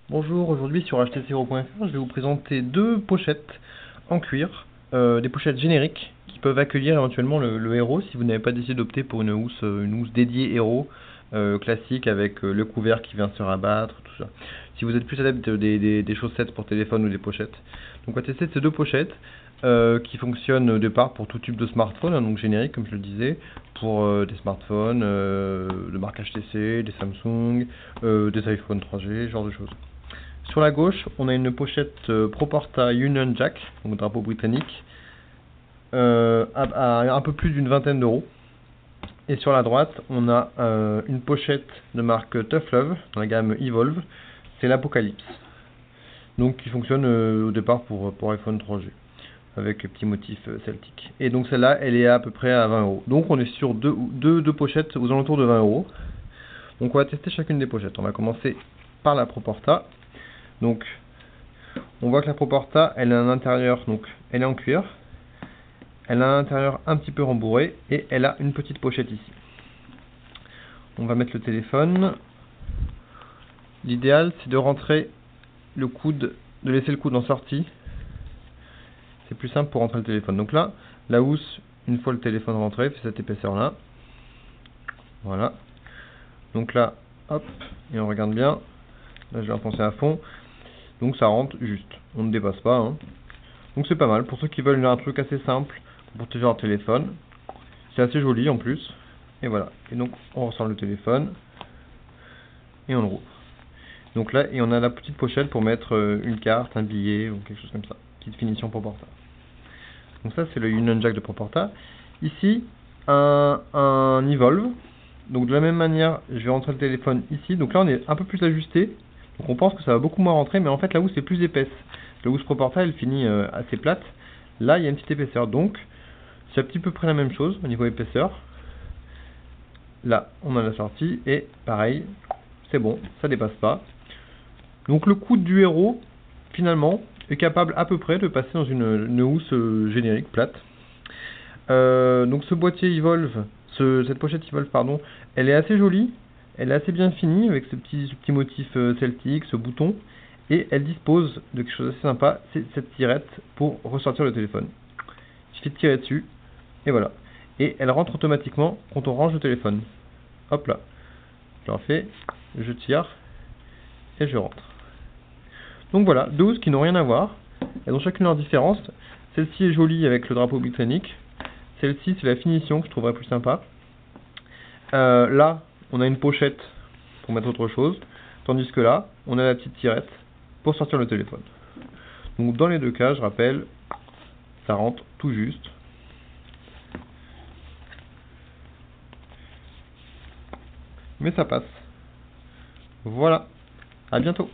Bonjour, aujourd'hui sur htc.fr, je vais vous présenter deux pochettes en cuir, des pochettes génériques qui peuvent accueillir éventuellement le héros si vous n'avez pas décidé d'opter pour une housse dédiée héros classique avec le couvert qui vient se rabattre, tout ça. Si vous êtes plus adepte des chaussettes pour téléphone ou des pochettes. Donc on va tester ces deux pochettes qui fonctionnent au départ pour tout type de smartphone, hein, donc générique comme je le disais, pour des smartphones de marque HTC, des Samsung, des iPhone 3G, ce genre de choses. Sur la gauche, on a une pochette Proporta Union Jack, donc drapeau britannique, à un peu plus d'une vingtaine d'euros. Et sur la droite, on a une pochette de marque Tough Love, dans la gamme Evolve, c'est l'Apocalypse. Donc qui fonctionne au départ pour iPhone 3G, avec petits motifs celtiques. Et donc celle-là, elle est à peu près à 20 euros. Donc on est sur deux pochettes aux alentours de 20 euros. Donc on va tester chacune des pochettes. On va commencer par la Proporta. Donc, on voit que la Proporta, elle a un intérieur, donc elle est en cuir. Elle a un intérieur un petit peu rembourré et elle a une petite pochette ici. On va mettre le téléphone. L'idéal, c'est de rentrer le coude, de laisser le coude en sortie. C'est plus simple pour rentrer le téléphone. Donc là, la housse, une fois le téléphone rentré, fait cette épaisseur-là. Voilà. Donc là, hop, et on regarde bien. Là, je vais enfoncer à fond. Donc ça rentre juste, on ne dépasse pas, hein. Donc c'est pas mal, pour ceux qui veulent un truc assez simple pour protéger leur téléphone. C'est assez joli en plus. Et voilà, et donc on ressort le téléphone et on le rouvre. Donc là, et on a la petite pochette pour mettre une carte, un billet ou quelque chose comme ça. Petite finition Proporta. Donc ça c'est le Union Jack de Proporta. Ici, un Evolve. Donc de la même manière, je vais rentrer le téléphone ici. Donc là on est un peu plus ajusté. Donc on pense que ça va beaucoup moins rentrer, mais en fait la housse est plus épaisse. La housse Proporta elle finit assez plate. Là il y a une petite épaisseur. Donc c'est à petit peu près la même chose au niveau épaisseur. Là on a la sortie et pareil, c'est bon, ça dépasse pas. Donc le coude du héros, finalement, est capable à peu près de passer dans une housse générique plate. Donc ce boîtier Evolve, cette pochette Evolve pardon, elle est assez jolie, elle est assez bien finie avec ce petit motif celtique, ce bouton, et elle dispose de quelque chose d'assez sympa, c'est cette tirette pour ressortir le téléphone. Il suffit de tirer dessus, et voilà. Et elle rentre automatiquement quand on range le téléphone. Hop là, je le refais, je tire, et je rentre. Donc voilà, deux housses qui n'ont rien à voir, elles ont chacune leur différence. Celle-ci est jolie avec le drapeau britannique. Celle-ci, c'est la finition que je trouverais plus sympa. Là, on a une pochette pour mettre autre chose. Tandis que là, on a la petite tirette pour sortir le téléphone. Donc dans les deux cas, je rappelle, ça rentre tout juste. Mais ça passe. Voilà. À bientôt.